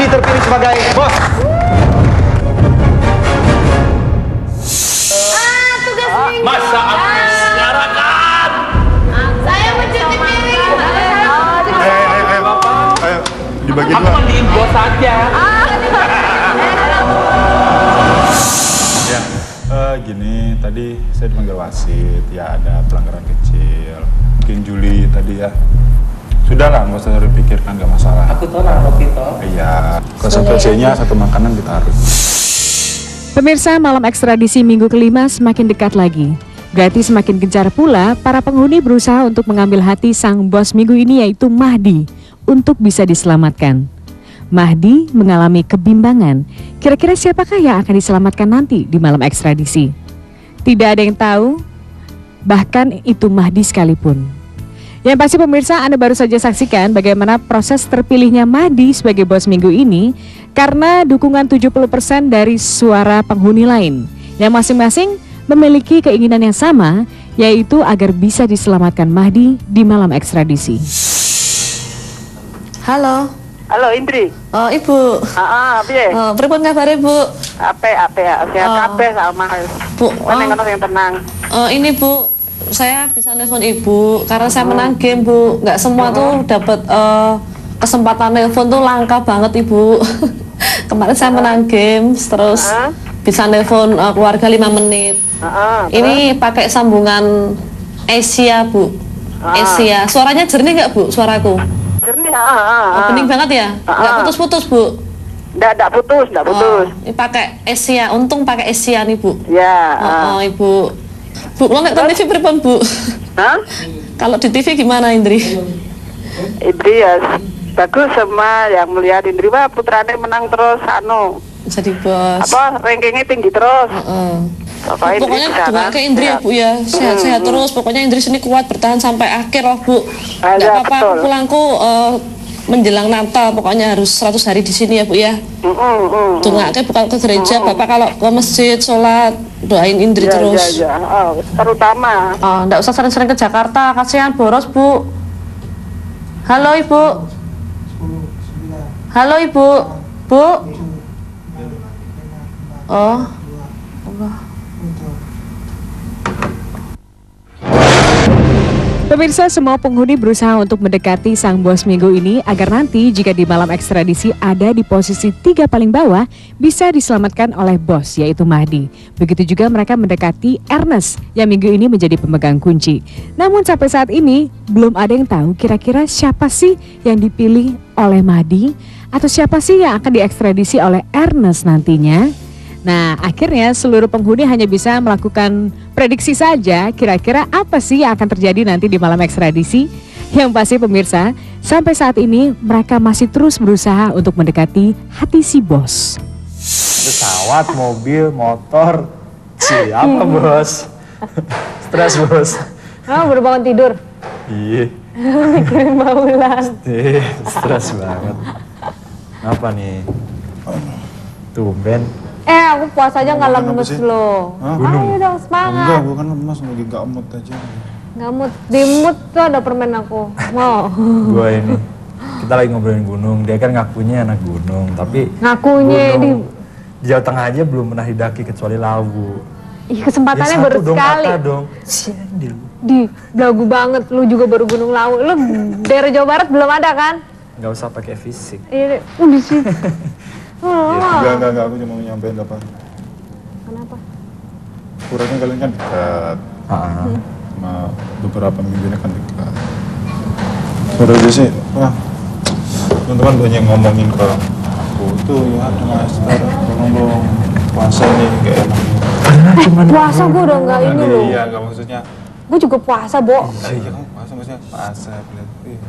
Mahdi terpilih sebagai bos. Tugas minggu. Masa masyarakat. Saya mencuci piring. Ayo, dibagi Aku dua. mandiin bos saja. Ya, gini, tadi saya dipanggil wasit, ya ada pelanggaran kecil. Mungkin Juli tadi ya. Sudahlah, nggak usah dipikirkan, nggak masalah. Aku tahu lah Rocky toh. Iya, konsekuensinya satu makanan ditarik. Pemirsa, malam ekstradisi minggu kelima semakin dekat lagi. Berarti semakin gencar pula para penghuni berusaha untuk mengambil hati sang bos minggu ini, yaitu Mahdi, untuk bisa diselamatkan. Mahdi mengalami kebimbangan. Kira-kira siapakah yang akan diselamatkan nanti di malam ekstradisi? Tidak ada yang tahu, bahkan itu Mahdi sekalipun. Yang pasti pemirsa, Anda baru saja saksikan bagaimana proses terpilihnya Mahdi sebagai bos minggu ini karena dukungan 70% dari suara penghuni lain yang masing-masing memiliki keinginan yang sama, yaitu agar bisa diselamatkan Mahdi di malam ekstradisi. Halo. Halo Indri. Oh, Ibu. Piye? Pripun kabare, Bu? Sehat kabeh sama. Bu, Ngono yang tenang. ini Bu, saya bisa nelfon Ibu karena saya menang game, Bu. Nggak semua tuh dapat kesempatan nelfon tuh langka banget, Ibu. Kemarin saya menang game, terus bisa nelfon keluarga 5 menit. Ini pakai sambungan Asia, Bu. Asia. Suaranya jernih nggak, Bu, suaraku? Jernih, Bening banget ya? Nggak putus-putus, Bu? Nggak putus. Ini pakai Asia, untung pakai Asia nih, Bu. Ya. Ibu. Bu, lo nonton TV pripun, Bu? Kalau di TV gimana, Indri? Indri ya bagus sama yang melihat Indri mah putrane menang terus Jadi bos. Rankingnya tinggi terus. Pokoknya doa ke Indri ya, Bu ya. Sehat-sehat terus. Pokoknya Indri sini kuat bertahan sampai akhir loh, Bu. Nggak apa-apa, pulangku menjelang Natal pokoknya harus 100 hari di sini ya, Bu ya. Doa bukan ke gereja, Bapak kalau ke masjid sholat doain Indri terus. Iya. Terutama. Nggak usah sering-sering ke Jakarta, kasihan boros, Bu. Halo Ibu. Halo Ibu. Bu. Allah. Pemirsa, semua penghuni berusaha untuk mendekati sang bos minggu ini agar nanti jika di malam ekstradisi ada di posisi 3 paling bawah bisa diselamatkan oleh bos, yaitu Mahdi. Begitu juga mereka mendekati Ernest yang minggu ini menjadi pemegang kunci. Namun sampai saat ini belum ada yang tahu kira-kira siapa sih yang dipilih oleh Mahdi atau siapa sih yang akan diekstradisi oleh Ernest nantinya. Nah, akhirnya seluruh penghuni hanya bisa melakukan prediksi saja kira-kira apa sih yang akan terjadi nanti di malam ekstradisi. Yang pasti pemirsa, sampai saat ini mereka masih terus berusaha untuk mendekati hati si bos. Pesawat, mobil, motor. Siapa bos? Stres bos. Baru bangun tidur. Iya. Mikirin baulan. Stres banget. Apa nih? Tumben. Aku puasa aja nggak lemes loh. Gunung. Ayo dong semangat. Enggak, bukan lemas, lagi gak mood aja. Nggak mood. Di mood tuh ada permen aku. Mau. Gua ini. Kita lagi ngobrolin gunung, dia kan ngakunya anak gunung, tapi Ngakunya gunung di Jawa Tengah aja belum pernah didaki kecuali Lawu. Ih, kesempatannya baru dong, sekali. kata dong. Siandil. Di belagu banget, lu juga baru Gunung Lawu. Lu daerah Jawa Barat belum ada kan? Nggak usah pakai fisik. Iya, di sini. Enggak, aku cuma mau nyampein apa. Kenapa? Kurangnya kalian kan dekat. Sama beberapa minggu ini kan dekat. Sudah aja sih, teman-teman banyak yang ngomongin ke aku tuh ya ada mas, tolong dong puasa nih gak enak. Puasa gue udah nggak ini loh. Iya, nggak maksudnya. Gue juga puasa, Bo. Iya kan puasa maksudnya puasa.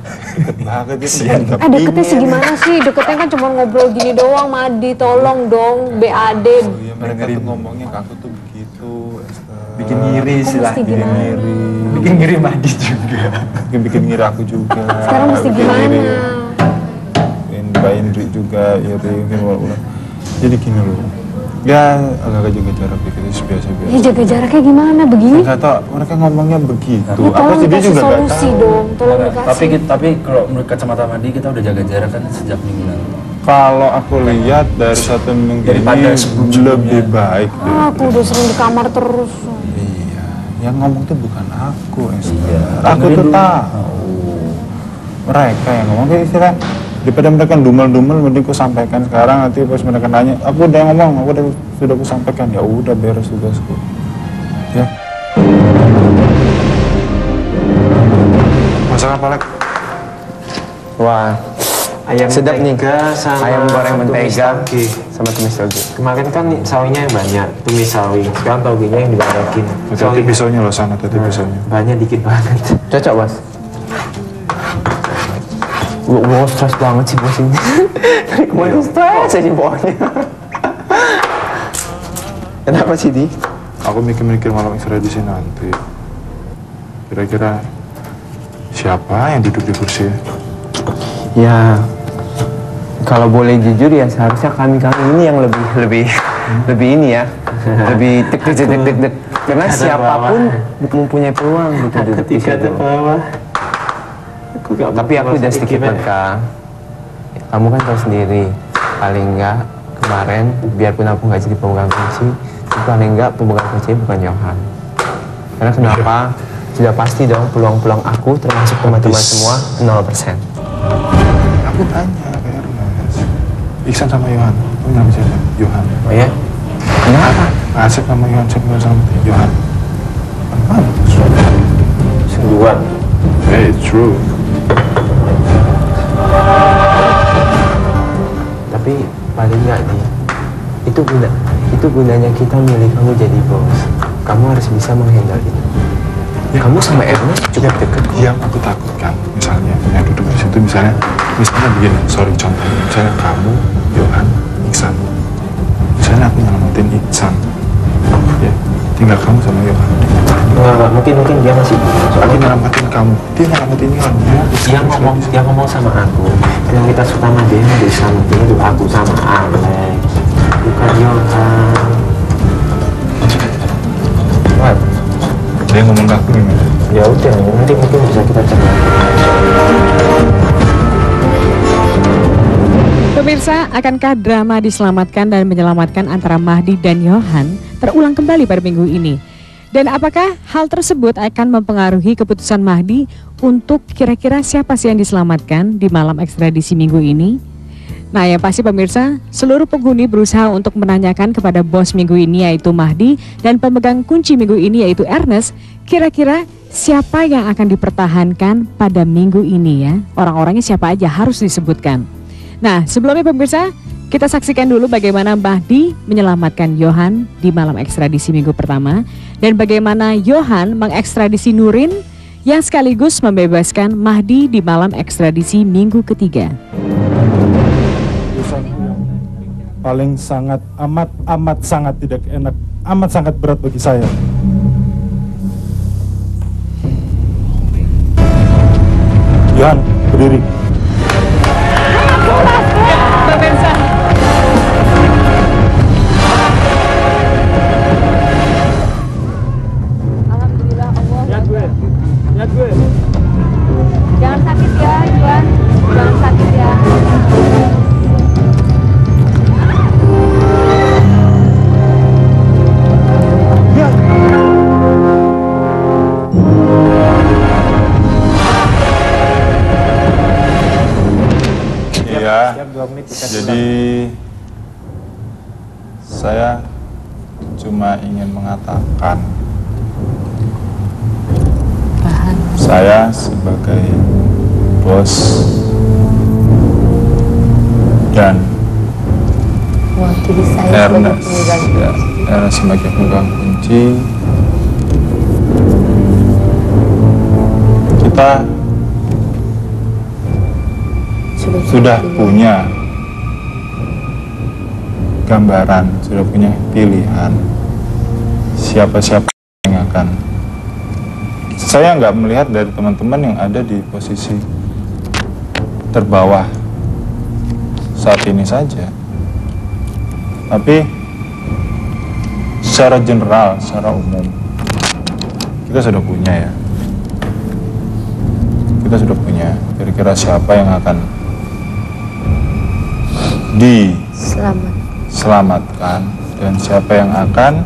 Deket banget gitu. Deketnya segimana sih? Deketnya kan cuma ngobrol gini doang, Madi, tolong dong, BAD. Oh iya, mereka tuh ngomongnya ke aku tuh begitu. Bikin ngiri sih lah, mesti bikin gimana? ngiri. Bikin ngiri Madi juga. Bikin ngiri aku juga. Sekarang mesti Bikin gimana? ngiri. Bikin Mbak Indri juga, iri mungkin walaupun. Jadi gini loh. Ya agak jaga jarak dikit, biasa-biasa. Ya jaga jaraknya gimana? Begini? Saya tahu mereka ngomongnya begitu. Ya, Aku tolong sendiri dikasih juga nggak solusi tahu. dong, tolong dikasih. Tapi kalau menurut kacamata Madi kita udah jaga jarak kan sejak minggu lalu. Kalau aku lihat dari 1 minggu Daripada ini sebelum-sebelumnya. lebih baik. Aku udah sering di kamar terus. Iya, yang ngomong tuh bukan aku, Esther. Iya. Aku tuh tahu. Mereka yang ngomong kayak istilah daripada mereka dumel-dumel, mending ku sampaikan sekarang. Nanti pas mereka nanya, aku udah ngomong, sudah ku sampaikan. Ya udah beres tugasku. Ya. Masak apa lagi? Wah, Ayam sedap nih. mentega sama Ayam goreng tumis mentega tauge. sama tumis toge. Kemarin kan sawinya yang banyak, tumis sawi. Sekarang taugenya yang dibanyakin. Hati-hati pisaunya loh sana, hati-hati pisaunya. Banyak dikit banget. Cocok, Bos? Wow, stres banget sih bos ini. Dari kemarin stres aja bawahnya. Kenapa sih, Di? Aku mikir-mikir malam ekstradisi nanti. Kira-kira siapa yang duduk di kursi? Ya, kalau boleh jujur ya seharusnya kami ini yang lebih ini ya, lebih dek. Karena siapapun mempunyai peluang gitu duduk di situ. Tapi aku udah sedikit peka. Kamu kan tahu sendiri, paling enggak kemarin biarpun aku nggak jadi pemegang kunci, paling enggak pemegang kunci bukan Yohan. Karena kenapa? Sudah pasti dong peluang-peluang aku termasuk teman-teman semua 0%. Aku tanya ke Ernest. Iksan sama Yohan. Kamu nama siapa? Yohan. Oh ya? Kenapa? Asep sama Yohan, siapa sama Yohan? Apaan? Senduan. Hey, it's true. Tapi paling nggak nih, itu gunanya kita milih kamu jadi bos. Kamu harus bisa menghandle itu. Kamu sama Ernest cukup dekat. Yang aku takutkan, misalnya yang duduk di situ, misalnya begini, sorry contohnya, misalnya kamu, Yohan, Iksan. Misalnya aku nyelamatin Iksan, ya, tinggal kamu sama Yohan. Enggak, mungkin dia masih. Soalnya nyelamatin kamu, dia nyelamatin Yohan. Dia ngomong sama aku. Prioritas utama dia yang diselamatin itu aku sama Alex, bukan Yohan. What? Dia ngomong ke aku gimana? Ya udah, nanti mungkin bisa kita cek lagi. Pemirsa, akankah drama diselamatkan dan menyelamatkan antara Mahdi dan Yohan terulang kembali pada minggu ini? Dan apakah hal tersebut akan mempengaruhi keputusan Mahdi untuk kira-kira siapa sih yang diselamatkan di malam ekstradisi minggu ini? Nah, yang pasti pemirsa, seluruh penghuni berusaha untuk menanyakan kepada bos minggu ini yaitu Mahdi dan pemegang kunci minggu ini yaitu Ernest, kira-kira siapa yang akan dipertahankan pada minggu ini ya? Orang-orangnya siapa aja harus disebutkan. Nah, sebelumnya pemirsa, kita saksikan dulu bagaimana Mahdi menyelamatkan Yohan di malam ekstradisi minggu pertama dan bagaimana Yohan mengekstradisi Nurin yang sekaligus membebaskan Mahdi di malam ekstradisi minggu ketiga. Paling sangat amat sangat tidak enak, amat sangat berat bagi saya. Yohan, berdiri. Alhamdulillah Allah. Lihat gue. Jangan sakit ya, Juan. Jangan sakit ya. Iya, jadi saya cuma ingin mengatakan saya sebagai bos dan Wakili saya sebagai Ernest, pemegang ya, Ernest sebagai pemegang kunci, kita sudah punya gambaran, sudah punya pilihan siapa-siapa yang akan. Saya nggak melihat dari teman-teman yang ada di posisi terbawah saat ini saja, tapi secara general, secara umum kita sudah punya ya. Kita sudah punya kira-kira siapa yang akan diselamatkan dan siapa yang akan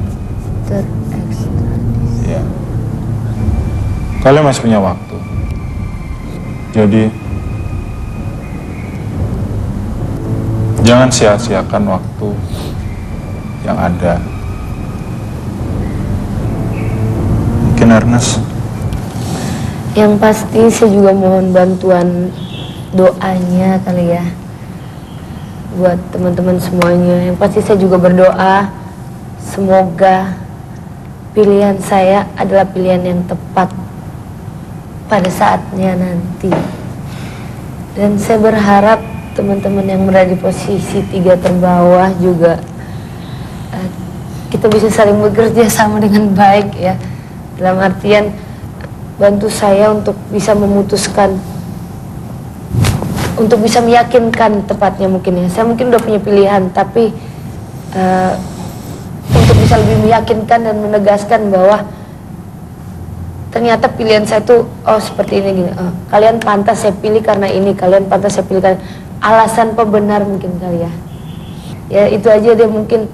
terekstradisi. ya. Kalian masih punya waktu. Jadi jangan sia-siakan waktu yang ada. Mungkin Ernest. Yang pasti saya juga mohon bantuan doanya kali ya buat teman-teman semuanya. Yang pasti saya juga berdoa semoga pilihan saya adalah pilihan yang tepat pada saatnya nanti. Dan saya berharap teman-teman yang berada di posisi 3 terbawah juga kita bisa saling bekerja sama dengan baik ya. Dalam artian bantu saya untuk bisa memutuskan, untuk bisa meyakinkan tepatnya mungkin ya. Saya mungkin udah punya pilihan, tapi untuk bisa lebih meyakinkan dan menegaskan bahwa ternyata pilihan saya tuh seperti ini gini. Kalian pantas saya pilih karena ini, kalian pantas saya pilih karena alasan pembenar mungkin kali ya. Ya itu aja deh mungkin.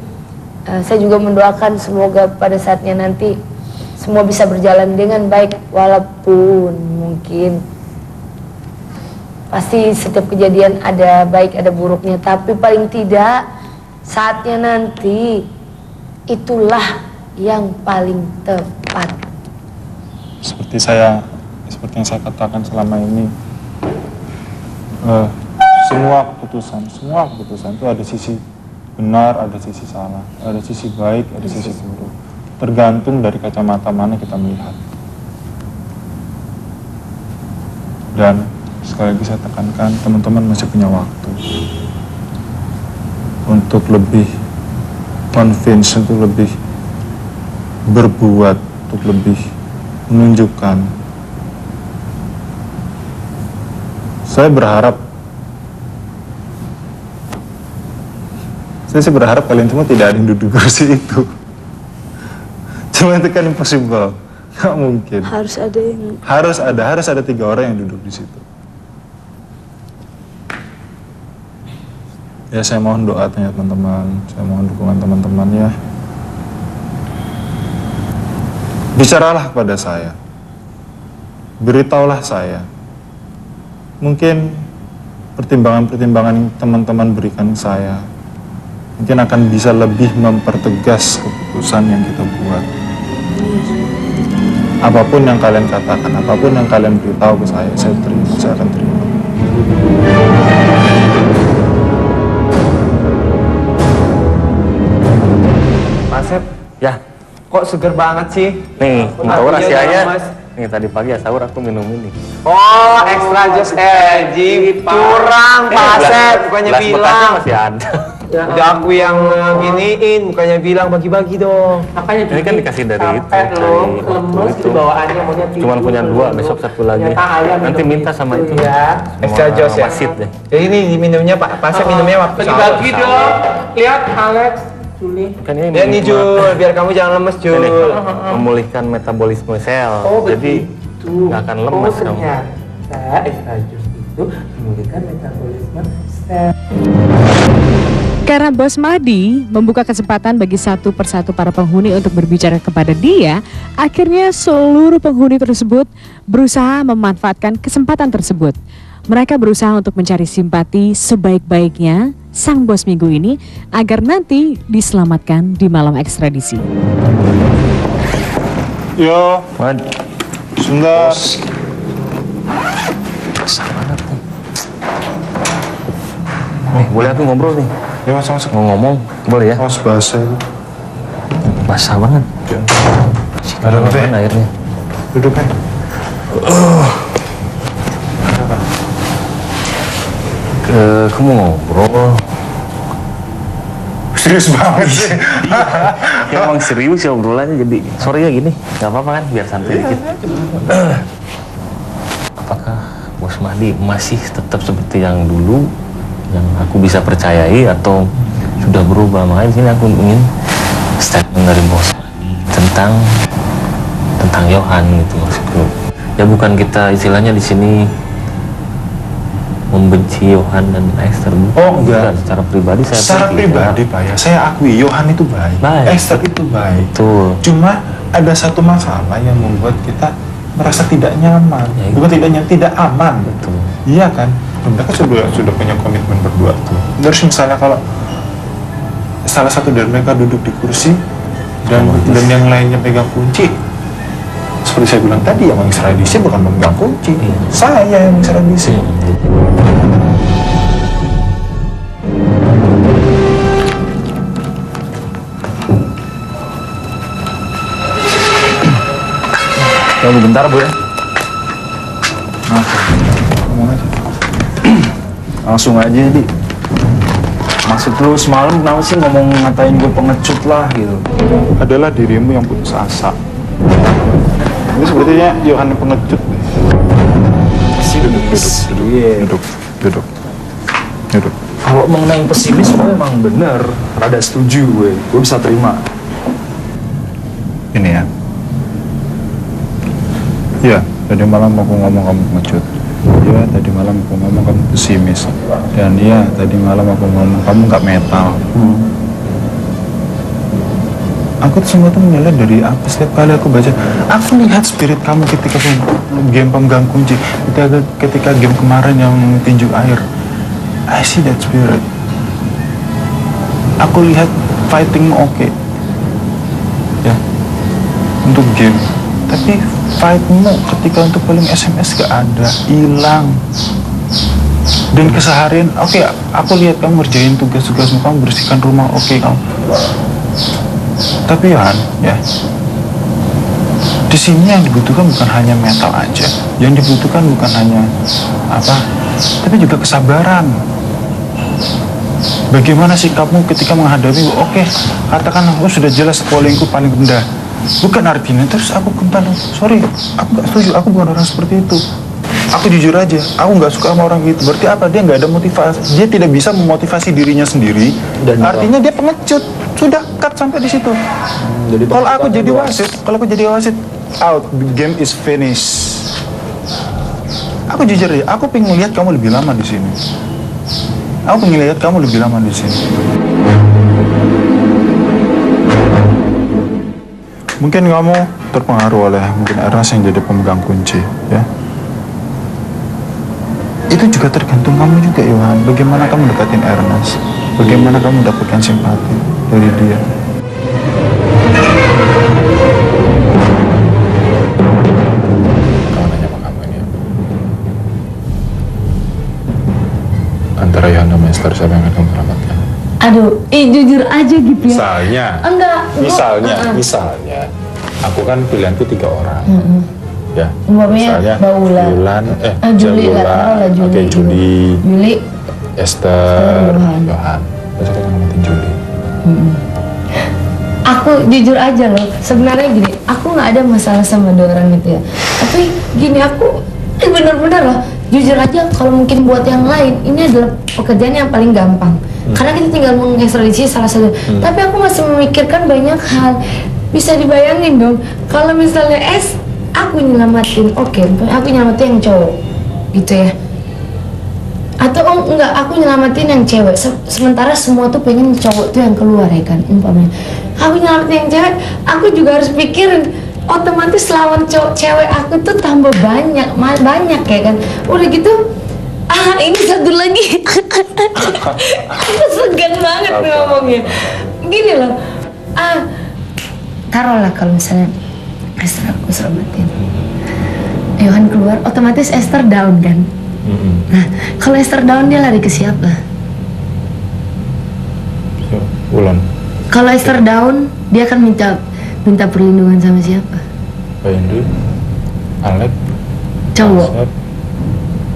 Saya juga mendoakan semoga pada saatnya nanti semua bisa berjalan dengan baik, walaupun mungkin pasti setiap kejadian ada baik ada buruknya, tapi paling tidak saatnya nanti itulah yang paling tepat. Seperti yang saya katakan selama ini, semua keputusan itu ada sisi benar, ada sisi salah, ada sisi baik, ada sisi buruk. Tergantung dari kacamata mana kita melihat. Dan sekali lagi saya tekankan, teman-teman masih punya waktu untuk lebih convince, untuk lebih berbuat, untuk lebih menunjukkan. Saya sih berharap kalian semua tidak ada yang duduk di kursi itu. Cuma itu kan impossible, nggak mungkin. Harus ada 3 orang yang duduk di situ. Ya saya mohon doanya teman-teman, saya mohon dukungan teman-teman ya. Bicaralah kepada saya, beritahulah saya. Mungkin pertimbangan-pertimbangan yang teman-teman berikan saya mungkin akan bisa lebih mempertegas keputusan yang kita buat. Apapun yang kalian katakan, apapun yang kalian beritahu ke saya terima, saya akan terima. Pak Asep, ya, kok seger banget sih? Nih, mau tahu rahasianya? Nih, tadi pagi ya sahur aku minum ini. Oh, extra jus energy, curang Pak Asep, bukannya bilang. Masih ada. Udah aku yang giniin, bukannya bilang bagi-bagi dong. Makanya ini kan dikasih dari itu, lemes itu bawaannya maunya tidur. Cuman punya 2, besok 1 lagi. Nanti minta sama itu ya. Extra jus ya. Wasit deh. Jadi ini minumnya Pak Asep minumnya waktu bagi-bagi dong. Lihat Alex. Kan ini ya nih Jul, biar kamu jangan lemes Jul. Memulihkan metabolisme sel. Jadi nggak akan lemes kamu. Extra jus itu memulihkan metabolisme sel. Karena Bos Mahdi membuka kesempatan bagi satu persatu para penghuni untuk berbicara kepada dia, akhirnya seluruh penghuni tersebut berusaha memanfaatkan kesempatan tersebut. Mereka berusaha untuk mencari simpati sebaik-baiknya sang bos minggu ini agar nanti diselamatkan di malam ekstradisi. Yo, sebentar. Basah banget nih. Nih, boleh aku ngobrol nih? Ya masuk. Mau ngomong, boleh ya? Mas basah itu. Basah banget. Ada apa ya? Airnya. Duduk kan. Kamu ngobrol. Serius banget sih. Ya emang serius ya obrolannya, jadi sorry ya gini, nggak apa-apa kan, biar santai dikit. Apakah Bos Mahdi masih tetap seperti yang dulu, yang aku bisa percayai, atau sudah berubah? Makanya di sini aku ingin statement dari Bos tentang Yohan gitu maksudku. Ya bukan kita istilahnya di sini membenci Yohan dan Esther. Oh enggak. Secara pribadi saya Secara benci, pribadi Pak ya, saya akui Yohan itu baik. Esther itu baik. Betul. Cuma ada satu masalah yang membuat kita merasa tidak nyaman. Bukan tidak nyaman, tidak aman. Betul. Iya kan? Mereka sudah punya komitmen berdua tuh. Terus misalnya kalau salah satu dari mereka duduk di kursi dan yang lainnya pegang kunci, seperti saya bilang tadi, yang mengekstradisi bukan memegang kunci, saya yang mengekstradisi. Tunggu bentar Bu ya. Ngomong aja. Langsung aja Di. Maksud lu semalam kenapa sih ngomong ngatain gue pengecut lah gitu? Adalah dirimu yang putus asa. Ini sepertinya Yohan yang pengecut. Duduk. Kalau mengenai pesimis gue emang bener, rada setuju gue bisa terima. Ini ya. Iya, tadi malam aku ngomong kamu pengecut. Iya, tadi malam aku ngomong kamu pesimis. Dan iya, tadi malam aku ngomong kamu nggak metal. Aku semua tuh menilai dari apa, setiap kali aku baca, aku lihat spirit kamu ketika game pemegang kunci, ketika game kemarin yang tinju air. I see that spirit. Aku lihat fighting oke. Ya, untuk game. Tapi fightmu ketika untuk paling SMS gak ada, hilang. Dan keseharian, oke, aku lihat kamu ngerjain tugas-tugasmu, kamu bersihkan rumah, oke kamu. Tapi ya, di sini yang dibutuhkan bukan hanya mental aja, yang dibutuhkan bukan hanya apa, tapi juga kesabaran. Bagaimana sih kamu ketika menghadapi, oke, katakan aku sudah jelas pollingku paling rendah. Bukan artinya terus aku kembali, sorry, aku gak setuju, aku bukan orang seperti itu. Aku jujur aja, aku nggak suka sama orang gitu. Berarti apa? Dia nggak ada motivasi, dia tidak bisa memotivasi dirinya sendiri. Dan artinya dia pengecut. Sudah cut sampai di situ. Kalau aku jadi wasit, out, the game is finished. Aku jujur aja, aku pengen lihat kamu lebih lama di sini. Aku pengen lihat kamu lebih lama di sini. Mungkin kamu terpengaruh oleh mungkin Ernest yang jadi pemegang kunci, ya. Itu juga tergantung kamu juga, Yohan. Bagaimana kamu deketin Ernest? Bagaimana kamu dapatkan simpati dari dia? Kamu nanya sama kamu ini ya. Antara Yohan sama Esther, siapa yang akan kamu selamatkan? Aduh, jujur aja gitu ya. Misalnya, misalnya, aku kan pilihanku 3 orang, ya. Misalnya Bulan, Juli lah, Juli, Esther, Yohan. Besok aku ngamatin Juli. Aku jujur aja loh, sebenarnya gini, aku nggak ada masalah sama 2 orang itu ya. Tapi gini, aku bener-bener loh, jujur aja kalau mungkin buat yang lain, ini adalah pekerjaan yang paling gampang. Karena kita tinggal mengekstradisi salah satu. Tapi aku masih memikirkan banyak hal. Bisa dibayangin dong, kalau misalnya aku nyelamatin, aku nyelamatin yang cowok, gitu ya. Atau enggak, aku nyelamatin yang cewek. Sementara semua tuh pengen cowok tuh yang keluar ya kan, umpamanya. Aku nyelamatin yang cewek, aku juga harus pikirin, otomatis lawan cewek aku tuh tambah banyak ya kan. Udah gitu, ini satu lagi. Aku segan banget nih ngomongnya. Gini loh, taruhlah kalau misalnya Esther aku selamatin, Yohan keluar, otomatis Esther down kan. Nah, kalau Esther down, dia lari ke siapa? Bulan. Kalau Esther down, dia akan minta perlindungan sama siapa? Pak Indri, Alek, cowok.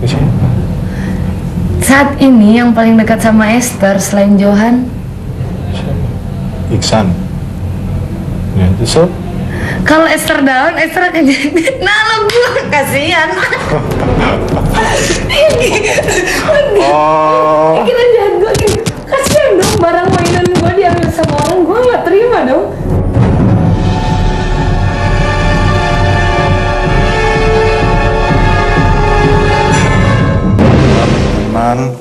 Siapa? Saat ini yang paling dekat sama Esther selain Johan, Iksan. Ya, so. Kalau Esther down, Esther akan jadi lo gue kasihan. Kita jahat gue, kasihan dong, barang mainan gue diambil sama orang, gue nggak terima dong. Yohan.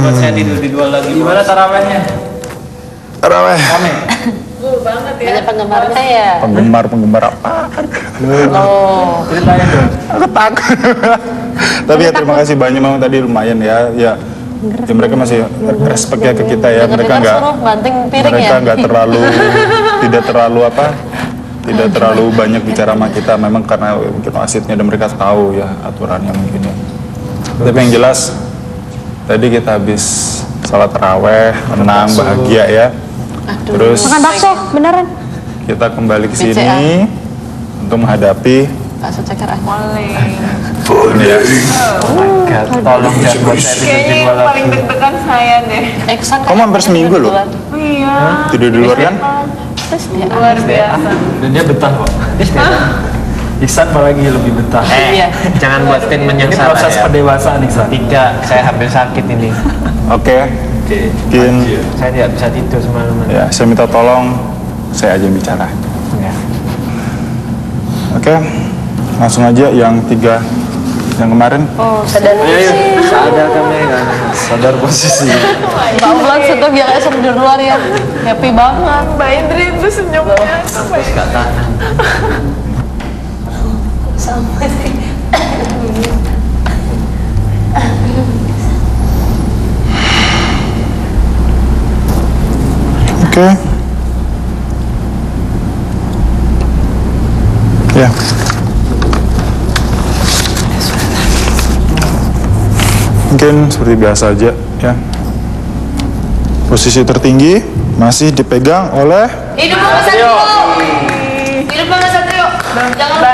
Buat saya tidur di dua lagi. Gimana tarawehnya? Taraweh. Banyak penggemarnya ya. Penggemar apa? Oh. Ceritain dong. Aku takut. Tapi ya terima kasih banyak, memang tadi lumayan ya. Ya mereka masih respect ya ke kita ya. Mereka nggak tidak terlalu banyak bicara sama kita. Memang karena mungkin wasitnya dan mereka tahu ya aturannya mungkin ya. Tapi yang jelas tadi kita habis salat taraweh, tenang, bahagia ya. Terus Makan bakso, beneran. kita kembali ke sini untuk menghadapi Bakso ceker Boleh. ini ya. Oh my god, tolong jangan buat saya tidur di dua lagi. Paling deg-degan saya deh. Kamu hampir seminggu loh. Iya. Tidur di luar kan? Luar biasa. Dan dia betah kok. Iksan apalagi lebih betah. Jangan buat statement yang Ini salah proses ya. pendewasaan Iksan. Tidak, saya hampir sakit ini. Oke. Mungkin Saya tidak bisa tidur semalaman. ya saya minta tolong saya aja yang bicara. Ya. Oke. Langsung aja yang 3 yang kemarin. Oh, sadar posisi. Sadar kamera. Sadar posisi. Pak Bulan itu biar kayak seru di luar ya. Happy banget. Mbak Indri itu senyumnya. Terus gak tahan. Sama sih. Oke. Ya. Mungkin seperti biasa aja ya. Posisi tertinggi masih dipegang oleh Hidup Bapak Satrio. Hidup Bapak Satrio. Jangan lupa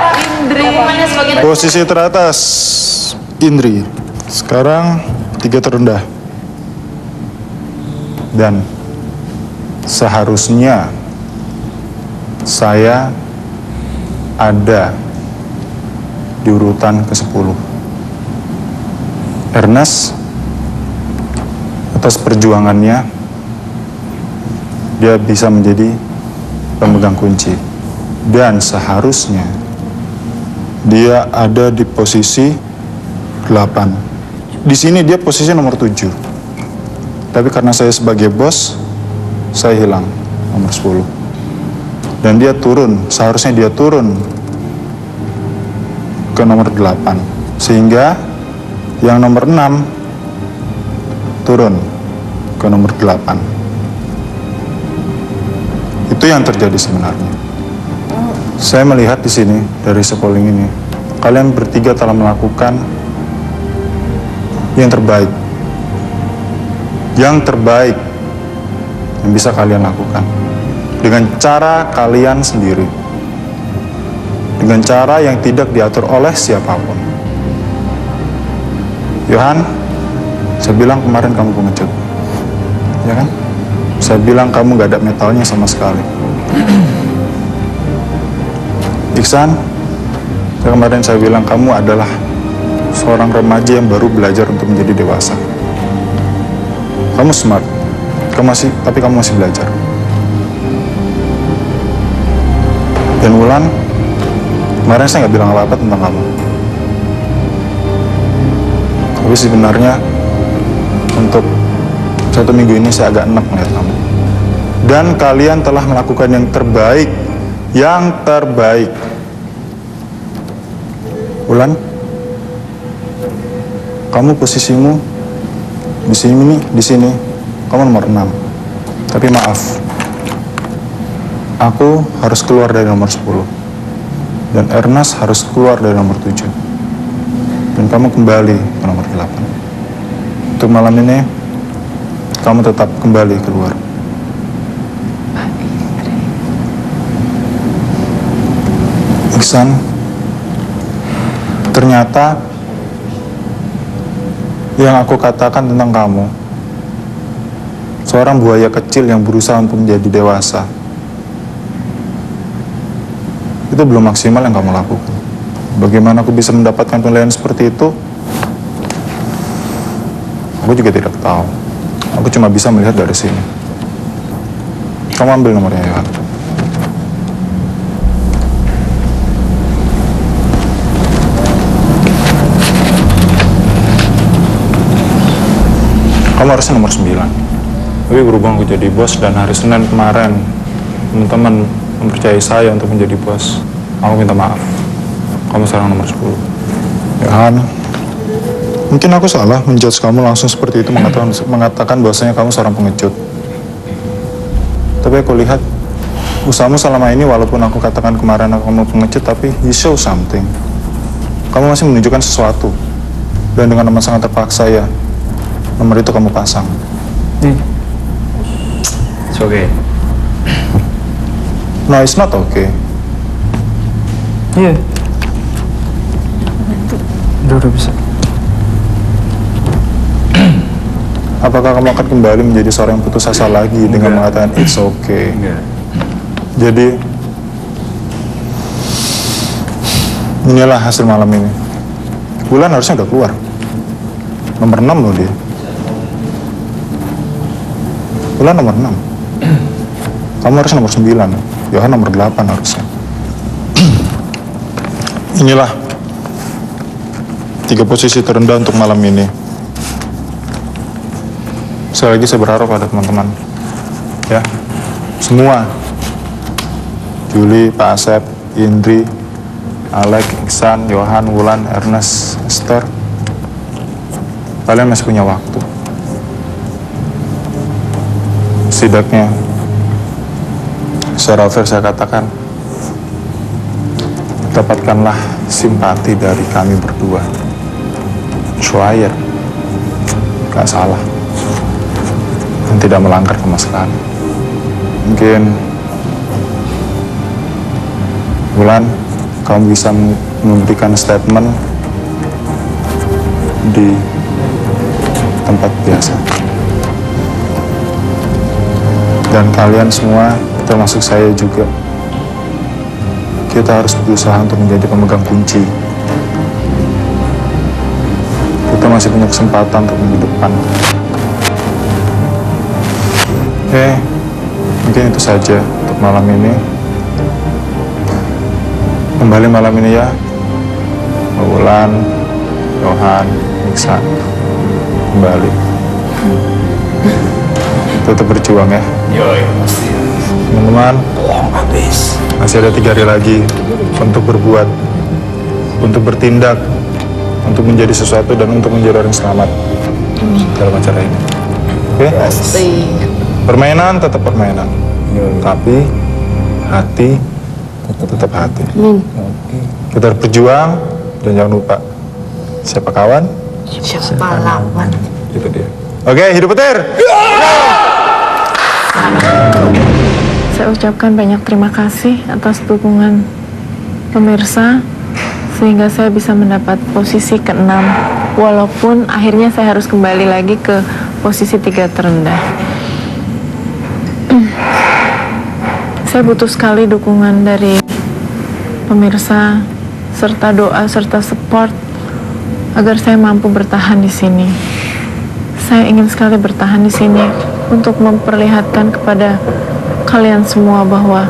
hukumannya sebagai posisi teratas Indri. Sekarang 3 terendah. Dan seharusnya saya ada di urutan ke-10. Ernest atas perjuangannya dia bisa menjadi pemegang kunci, dan seharusnya dia ada di posisi 8. Di sini dia posisi nomor 7. Tapi karena saya sebagai bos, saya hilang nomor 10. Dan dia turun, seharusnya dia turun ke nomor 8. Sehingga yang nomor 6 turun ke nomor 8. Itu yang terjadi sebenarnya. Saya melihat di sini dari polling ini, kalian bertiga telah melakukan yang terbaik. Yang terbaik yang bisa kalian lakukan dengan cara kalian sendiri. Dengan cara yang tidak diatur oleh siapapun. Yohan, saya bilang kemarin kamu pengecut, ya kan? Saya bilang kamu gak ada metalnya sama sekali. Iksan, kemarin saya bilang kamu adalah seorang remaja yang baru belajar untuk menjadi dewasa. Kamu smart, tapi kamu masih belajar. Dan Wulan, kemarin saya nggak bilang apa-apa tentang kamu. Tapi sebenarnya untuk 1 minggu ini saya agak enak melihat kamu. Dan kalian telah melakukan yang terbaik. Yang terbaik. Wulan, kamu posisimu di sini, kamu nomor 6. Tapi maaf, aku harus keluar dari nomor 10. Dan Ernest harus keluar dari nomor 7. Dan kamu kembali ke nomor 8. Untuk malam ini, kamu tetap kembali keluar. Iksan, ternyata yang aku katakan tentang kamu, seorang buaya kecil yang berusaha untuk menjadi dewasa, itu belum maksimal yang kamu lakukan. Bagaimana aku bisa mendapatkan penilaian seperti itu? Aku juga tidak tahu. Aku cuma bisa melihat dari sini. Kamu ambil nomornya, Yohan. Kamu harusnya nomor 9. Tapi berhubung aku jadi bos dan hari Senin kemarin teman-teman mempercayai saya untuk menjadi bos, aku minta maaf. Kamu sekarang nomor 10. Ya Han, mungkin aku salah menjudge kamu langsung seperti itu, mengatakan bahwasanya kamu seorang pengecut. Tapi aku lihat usahamu selama ini, walaupun aku katakan kemarin kamu pengecut, tapi you show something. Kamu masih menunjukkan sesuatu. Dan dengan amat sangat terpaksa ya, nomor itu kamu pasang. It's okay. No, it's not okay. Iya. Udah bisa. Apakah kamu akan kembali menjadi seorang yang putus asa lagi dengan mengatakan it's okay? Enggak. Jadi, inilah hasil malam ini. Bulan harusnya udah keluar. Nomor 6 loh dia. Bulan nomor 6. Kamu harusnya nomor 9. Yohan nomor 8 harusnya. Inilah 3 posisi terendah untuk malam ini. Sekali lagi saya berharap pada teman-teman, ya, semua, Juli, Pak Asep, Indri, Alek, Iksan, Yohan, Wulan, Ernest, Esther, kalian masih punya waktu. Setidaknya, secara fair saya katakan, dapatkanlah simpati dari kami berdua. Schweier, gak salah, dan tidak melanggar sama sekali. Mungkin Bulan, kamu bisa memberikan statement di tempat biasa. Dan kalian semua, termasuk saya juga, kita harus berusaha untuk menjadi pemegang kunci. Kita masih punya kesempatan untuk minggu depan. Oke, mungkin itu saja untuk malam ini. Kembali malam ini ya, Wulan, Yohan, Iksan, kembali. Tetap berjuang ya. Teman-teman, masih ada 3 hari lagi untuk berbuat, untuk bertindak, untuk menjadi sesuatu dan untuk menjadi orang selamat dalam acara ini. Oke? Permainan tetap permainan, tapi hati tetap hati. Kita harus berjuang dan jangan lupa siapa kawan, Siapa lawan. itu dia. Oke, hidup petir. Saya ucapkan banyak terima kasih atas dukungan pemirsa sehingga saya bisa mendapat posisi ke-6 walaupun akhirnya saya harus kembali lagi ke posisi 3 terendah. Saya butuh sekali dukungan dari pemirsa serta doa serta support agar saya mampu bertahan di sini. Saya ingin sekali bertahan di sini untuk memperlihatkan kepada kalian semua bahwa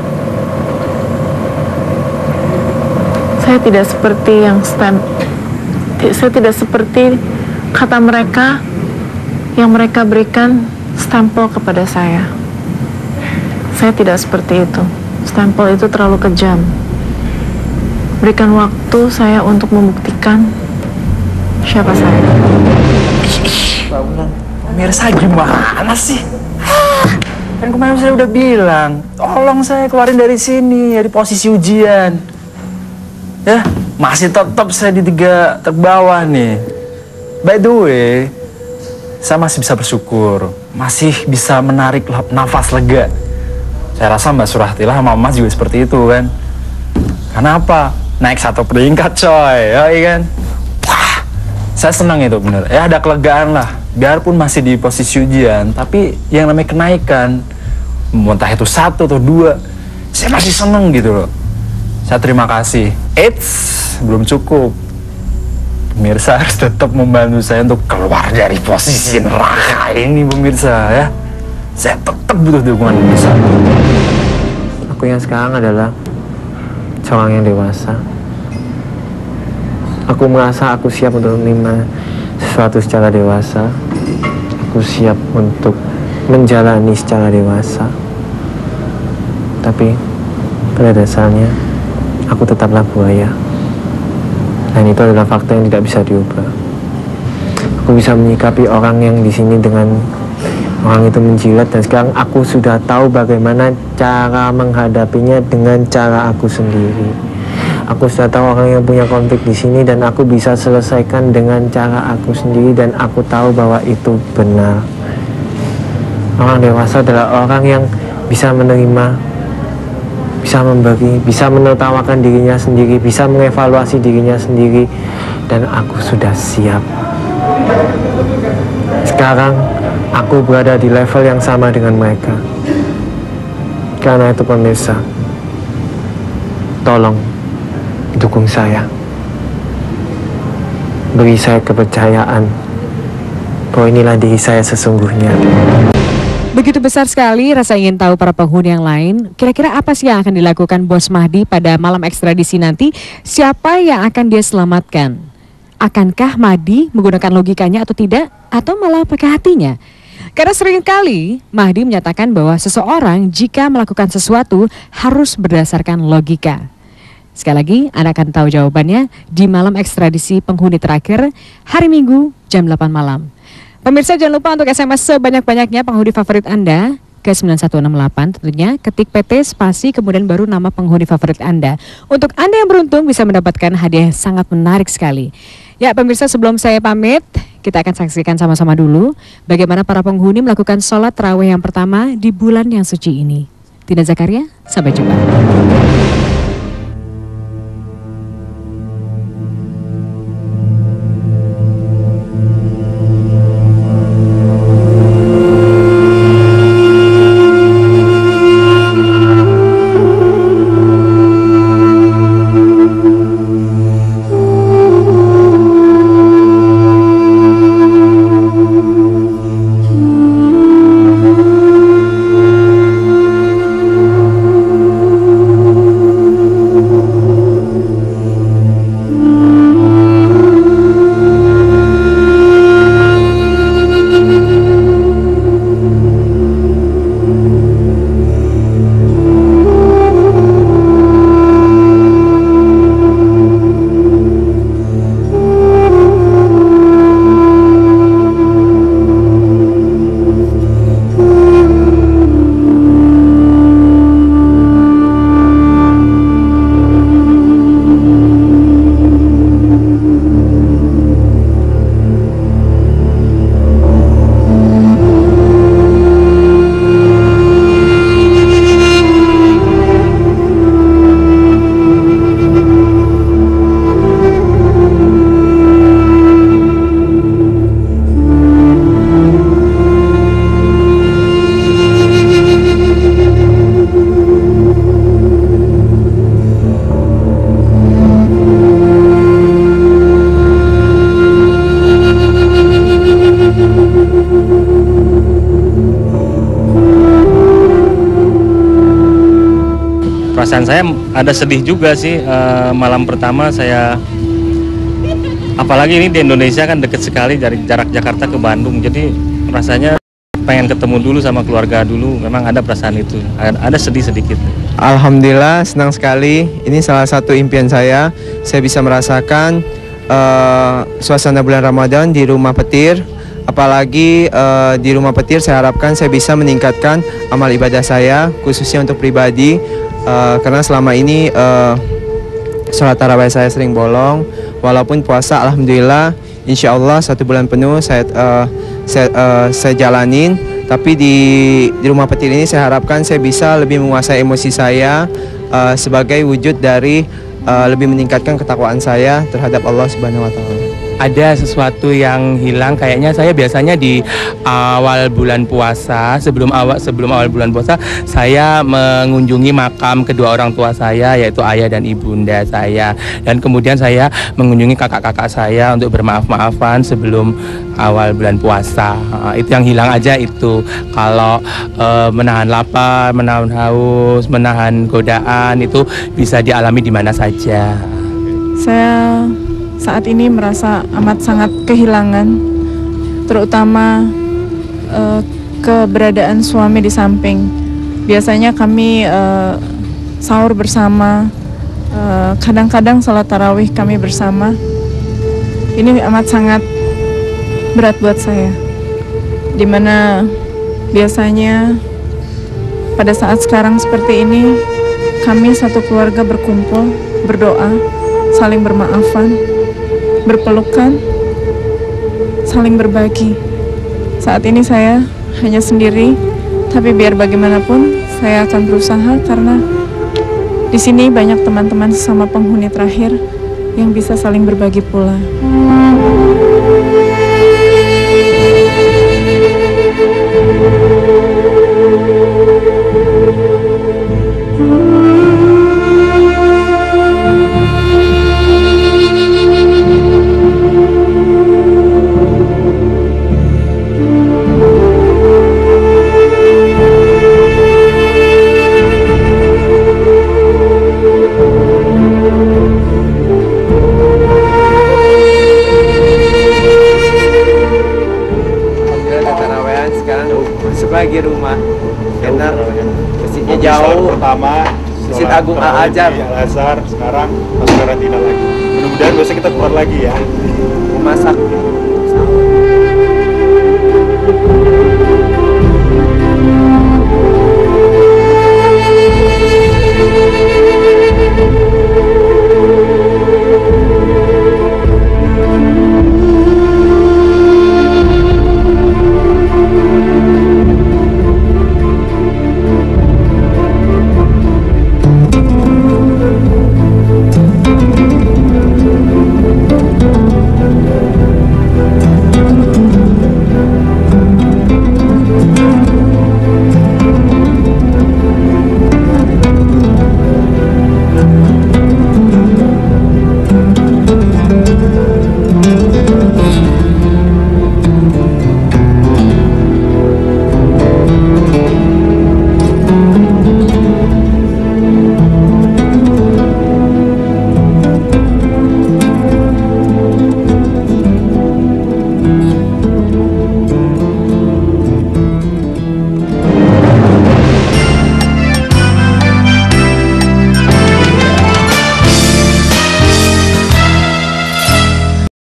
saya tidak seperti saya tidak seperti kata mereka yang mereka berikan stempel kepada saya. Saya tidak seperti itu. Stempel itu terlalu kejam. Berikan waktu saya untuk membuktikan siapa saya. Pemirsa gimana sih? Kan kemarin saya udah bilang, tolong saya keluarin dari sini, dari posisi ujian. Ya, masih tetap saya di 3 terbawah nih. By the way, saya masih bisa bersyukur, masih bisa menarik nafas lega. Saya rasa Mbak Surahtilah sama Mas juga seperti itu kan. Karena apa? Naik 1 peringkat coy, ya kan? Wah, saya senang itu bener. Ya ada kelegaan lah. Biarpun masih di posisi ujian, tapi yang namanya kenaikan, entah itu 1 atau 2, saya masih seneng gitu loh. Saya terima kasih. Eits, belum cukup. Pemirsa harus tetap membantu saya untuk keluar dari posisi neraka ini, pemirsa ya. Saya tetap butuh dukungan pemirsa. Aku yang sekarang adalah seorang yang dewasa. Aku merasa aku siap untuk menerima sesuatu secara dewasa. Aku aku siap untuk menjalani secara dewasa. Tapi pada dasarnya aku tetaplah buaya. Dan itu adalah fakta yang tidak bisa diubah. Aku bisa menyikapi orang yang di sini dengan orang itu menjilat, dan sekarang aku sudah tahu bagaimana cara menghadapinya dengan cara aku sendiri. Aku sudah tahu orang yang punya konflik di sini dan aku bisa selesaikan dengan cara aku sendiri, dan aku tahu bahwa itu benar. Orang dewasa adalah orang yang bisa menerima, bisa membagi, bisa menertawakan dirinya sendiri, bisa mengevaluasi dirinya sendiri, dan aku sudah siap. Sekarang aku berada di level yang sama dengan mereka. Karena itu pemirsa, tolong dukung saya. Beri saya kepercayaan bahwa inilah diri saya sesungguhnya. Begitu besar sekali rasa ingin tahu para penghuni yang lain. Kira-kira apa sih yang akan dilakukan Bos Mahdi pada malam ekstradisi nanti? Siapa yang akan dia selamatkan? Akankah Mahdi menggunakan logikanya atau tidak? Atau malah pakai hatinya? Karena seringkali Mahdi menyatakan bahwa seseorang jika melakukan sesuatu harus berdasarkan logika. Sekali lagi, Anda akan tahu jawabannya di malam ekstradisi penghuni terakhir hari Minggu jam 8 malam. Pemirsa, jangan lupa untuk SMS sebanyak-banyaknya penghuni favorit Anda ke 9168, tentunya ketik PT spasi kemudian baru nama penghuni favorit Anda. Untuk Anda yang beruntung bisa mendapatkan hadiah yang sangat menarik sekali. Ya pemirsa, sebelum saya pamit, kita akan saksikan sama-sama dulu bagaimana para penghuni melakukan sholat tarawih yang pertama di bulan yang suci ini. Tina Zakaria, sampai jumpa. Perasaan saya ada sedih juga sih, malam pertama saya, apalagi ini di Indonesia kan deket sekali dari jarak Jakarta ke Bandung, jadi rasanya pengen ketemu dulu sama keluarga dulu, memang ada perasaan itu, ada sedih sedikit. Alhamdulillah senang sekali, ini salah satu impian saya bisa merasakan suasana bulan Ramadan di Rumah Petir. Apalagi di Rumah Petir saya harapkan saya bisa meningkatkan amal ibadah saya, khususnya untuk pribadi. Karena selama ini sholat tarawih saya sering bolong, walaupun puasa alhamdulillah insya Allah 1 bulan penuh saya jalanin. Tapi di Rumah Petir ini saya harapkan saya bisa lebih menguasai emosi saya sebagai wujud dari lebih meningkatkan ketakwaan saya terhadap Allah Subhanahu wa Ta'ala. Ada sesuatu yang hilang, kayaknya saya biasanya di awal bulan puasa, sebelum awal bulan puasa saya mengunjungi makam kedua orang tua saya, yaitu ayah dan ibunda saya, dan kemudian saya mengunjungi kakak-kakak saya untuk bermaaf-maafan sebelum awal bulan puasa. Itu yang hilang aja itu. Kalau menahan lapar, menahan haus, menahan godaan itu bisa dialami di mana saja. Saya saat ini merasa amat sangat kehilangan, terutama keberadaan suami di samping. Biasanya kami sahur bersama, kadang-kadang salat tarawih kami bersama. Ini amat sangat berat buat saya, dimana biasanya pada saat sekarang seperti ini kami satu keluarga berkumpul, berdoa, saling bermaafan, berpelukan, saling berbagi. Saat ini saya hanya sendiri, tapi biar bagaimanapun saya akan berusaha karena di sini banyak teman-teman sesama penghuni terakhir yang bisa saling berbagi pula. Bagi rumah karena masjidnya jauh. Pertama Masjid Agung Al-Azhar Al-Azhar, sekarang masuk karantina lagi. Mudah-mudahan besok kita keluar lagi ya. Memasak.